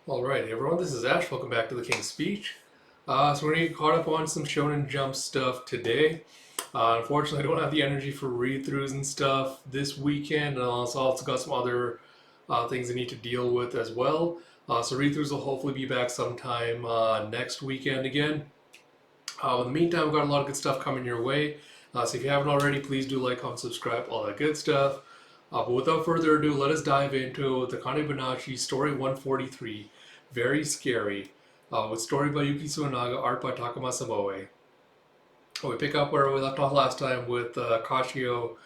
Alright, everyone, this is Ash. Welcome back to the King's Speech. So we're going to get caught up on some Shonen Jump stuff today. Unfortunately, I don't have the energy for read-throughs and stuff this weekend, and I also got some other things I need to deal with as well. So read-throughs will hopefully be back sometime next weekend again. In the meantime, we've got a lot of good stuff coming your way. So if you haven't already, please do like, comment, subscribe, all that good stuff. But without further ado, let us dive into the Akane-Banashi Story 143. Very scary. With story by Yuki Tsunaga, art by Takamasa Moe. We pick up where we left off last time with Kashio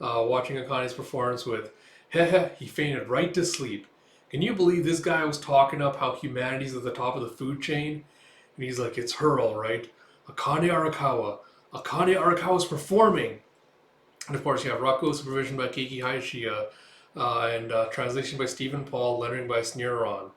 watching Akane's performance with, Heh, he fainted right to sleep. Can you believe this guy was talking up how humanity's at the top of the food chain? And he's like, it's her all right. Akane Arakawa. Akane Arakawa's performing. And of course, you have Rakugo supervision by Keiki Hayashiya, and translation by Stephen Paul, lettering by Sneeron.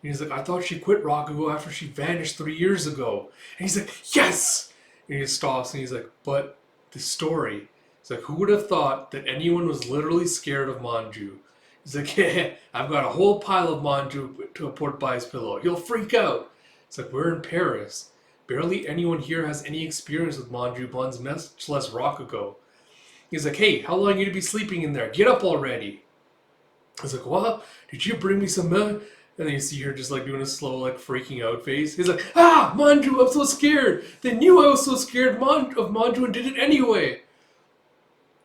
And he's like, I thought she quit Rakugo after she vanished 3 years ago. And he's like, yes! And he stops and he's like, but the story. He's like, who would have thought that anyone was literally scared of Manju? He's like, yeah, I've got a whole pile of Manju to put by his pillow. He'll freak out. It's like, we're in Paris. Barely anyone here has any experience with Manju buns, much less Rakugo. He's like, hey, how long are you going to be sleeping in there? Get up already. I was like, what? Did you bring me some milk? And then you see her just like doing a slow, like freaking out face. He's like, Manju, I'm so scared. They knew I was so scared of Manju and did it anyway.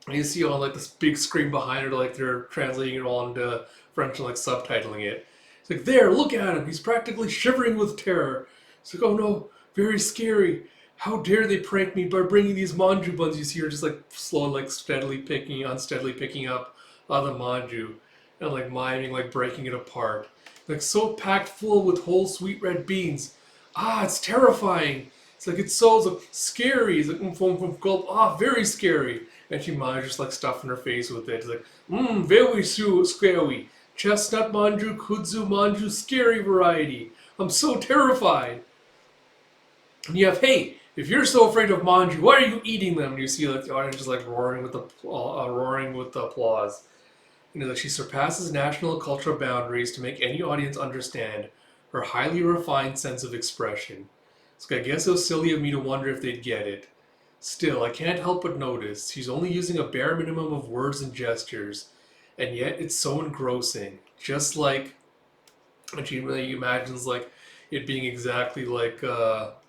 And you see on like this big screen behind her, like they're translating it all into French and like subtitling it. It's like, there, look at him. He's practically shivering with terror. It's like, oh no, very scary. How dare they prank me by bringing these Manju buns? You see her just like slowly, like unsteadily picking up the Manju and like miming, like breaking it apart. Like so packed full with whole sweet red beans. It's terrifying. It's so scary. It's like, gulp, very scary. And she mimes just like stuffing her face with it. It's like, very scary. Chestnut Manju, Kudzu Manju, scary variety. I'm so terrified. And you have, hey, if you're so afraid of Manju, why are you eating them? And you see like the audience just like roaring with the applause. You know, that she surpasses national cultural boundaries to make any audience understand her highly refined sense of expression. So I guess it was silly of me to wonder if they'd get it. Still, I can't help but notice she's only using a bare minimum of words and gestures, and yet it's so engrossing. Just like, and she really imagines like it being exactly like what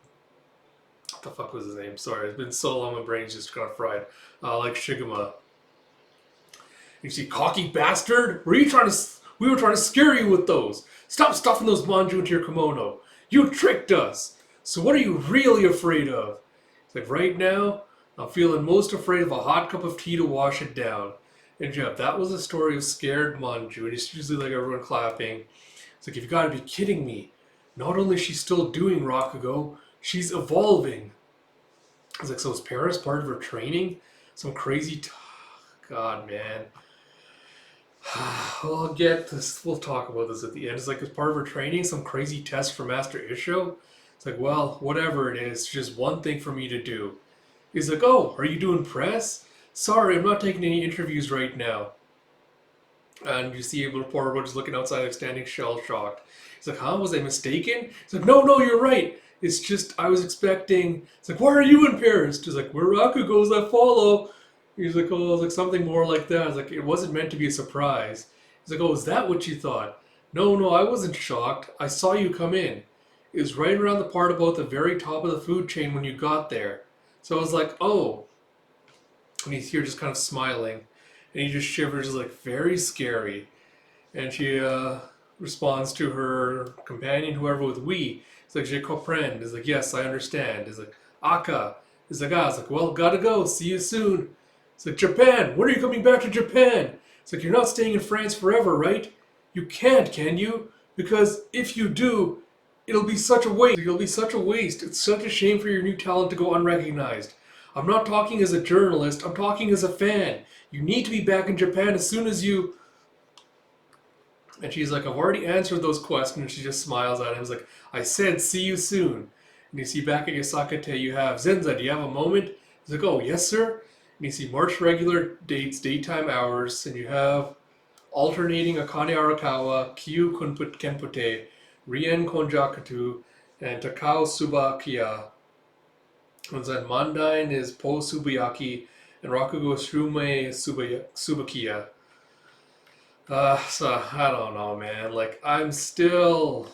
the fuck was his name? Sorry, it's been so long my brain's just kind of fried. Like Shigema. You see, cocky bastard! We were trying to scare you with those! Stop stuffing those Manju into your kimono! You tricked us! So what are you really afraid of? It's like, right now, I'm feeling most afraid of a hot cup of tea to wash it down. And Jeff, that was a story of scared Manju, and it's usually like everyone clapping. It's like, you've got to be kidding me. Not only is she still doing Rakugo, she's evolving. It's like, so is Paris part of her training? Some crazy... God, man. I'll get this. We'll talk about this at the end. It's like, as part of her training, some crazy test for Master Isho. It's like, well, whatever it is, just one thing for me to do. He's like, oh, are you doing press? Sorry, I'm not taking any interviews right now. And you see a reporter just looking outside, like standing shell-shocked. He's like, huh, was I mistaken? He's like, no, you're right. It's just, I was expecting... It's like, why are you in Paris? He's like, where Rakugo's I follow. He's like, oh, it's like something more like that. I was like, it wasn't meant to be a surprise. He's like, oh, is that what you thought? No, I wasn't shocked. I saw you come in. It was right around the part about the very top of the food chain when you got there. So I was like, oh. And he's here just kind of smiling. And he just shivers, like, very scary. And she responds to her companion, whoever, with we. He's like, je comprends. He's like, yes, I understand. He's like, Aka. He's like, It's like, well, gotta go. See you soon. It's like, Japan, when are you coming back to Japan? It's like, you're not staying in France forever, right? You can't, can you? Because if you do, it'll be such a waste. It'll be such a waste. It's such a shame for your new talent to go unrecognized. I'm not talking as a journalist. I'm talking as a fan. You need to be back in Japan as soon as you... And she's like, I've already answered those questions. She just smiles at him. He's like, I said, see you soon. And you see back at Yasakate, you have, Zenza, do you have a moment? He's like, oh, yes, sir. And you see March regular dates, daytime hours, and you have alternating Akane Arakawa, Kyu Kenpute, Rien Konjakutu, and Takao Subakiya. And then Mandain is Po Subayaki, and Rakugo Shume Subakiya. So I don't know, man. Like I'm still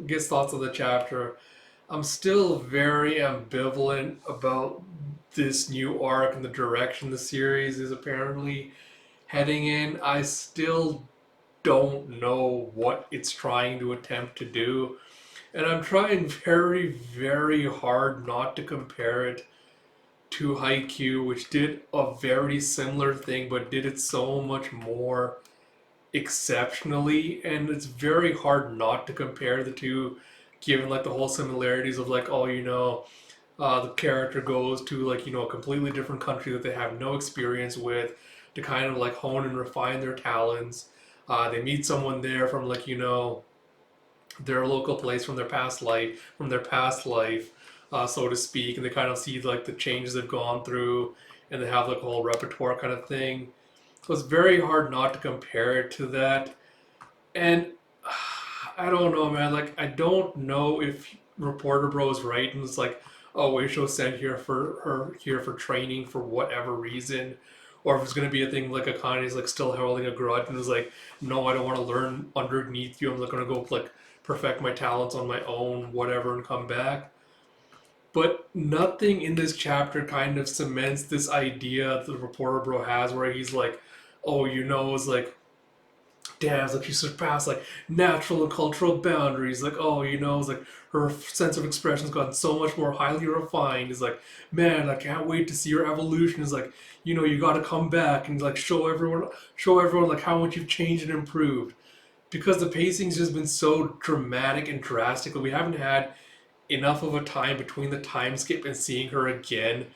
gets thoughts of the chapter. I'm still very ambivalent about this new arc and the direction the series is apparently heading in. I still don't know what it's trying to attempt to do. And I'm trying very, very hard not to compare it to Haikyuu, which did a very similar thing, but did it so much more exceptionally. And it's very hard not to compare the two, given like the whole similarities of like, oh, the character goes to like a completely different country that they have no experience with to kind of like hone and refine their talents. They meet someone there from like their local place from their past life, so to speak, and they kind of see like the changes they've gone through, and they have like a whole repertoire kind of thing. So it's very hard not to compare it to that. And I don't know, man. Like I don't know if Reporter Bro is right, and it's like, oh, Weisho sent here for training for whatever reason, or if it's gonna be a thing like Akane is like still holding a grudge and is like, no, I don't want to learn underneath you. I'm not gonna go like perfect my talents on my own, whatever, and come back. But nothing in this chapter kind of cements this idea that the Reporter Bro has, where he's like, oh, it's like damn, it's like she surpassed like natural and cultural boundaries. Like, oh, it's like her sense of expression's gotten so much more highly refined. It's like, man, I can't wait to see your evolution. It's like, you got to come back and like show everyone like how much you've changed and improved. Because the pacing's just been so dramatic and drastic that we haven't had enough of a time between the time skip and seeing her again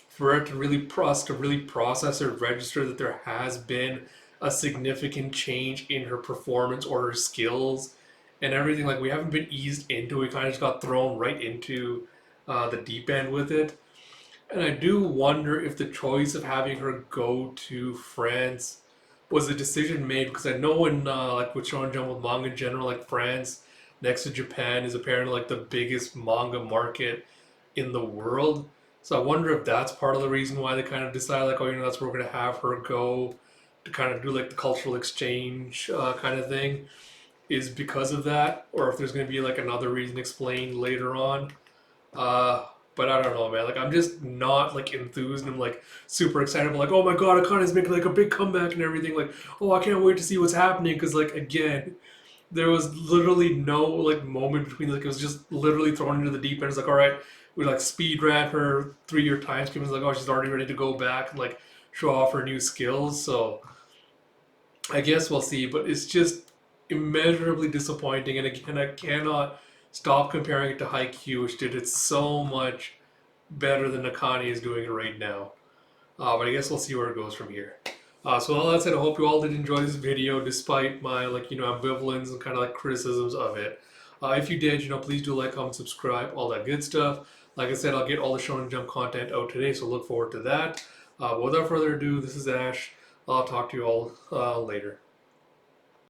for it to really process or register that there has been a significant change in her performance or her skills and everything. Like we haven't been eased into. We kind of just got thrown right into the deep end with it. And I do wonder if the choice of having her go to France was a decision made, because I know in like with Shonen Jump with manga in general, like France next to Japan is apparently like the biggest manga market in the world. So I wonder if that's part of the reason why they kind of decided like, oh, that's where we're gonna have her go to kind of do like the cultural exchange kind of thing, is because of that, or if there's gonna be like another reason explained later on. Uh, but I don't know, man. Like I'm just not like enthused. And I'm like super excited. I'm like, oh my god, Akane's making like a big comeback and everything. Like, oh, I can't wait to see what's happening. Because like again, there was literally no like moment between. Like it was just literally thrown into the deep end. It's like, all right, we like speed ran her 3 year time skip. It's like, oh, she's already ready to go back and like show off her new skills. So I guess we'll see. But it's just immeasurably disappointing. And again, I cannot stop comparing it to Haikyuu, which did it so much better than Akane is doing it right now. But I guess we'll see where it goes from here. So all that said, I hope you all did enjoy this video, despite my like ambivalence and kind of like criticisms of it. If you did, please do like, comment, subscribe, all that good stuff. Like I said, I'll get all the Shonen Jump content out today, so look forward to that. But without further ado, this is Ash. I'll talk to you all later.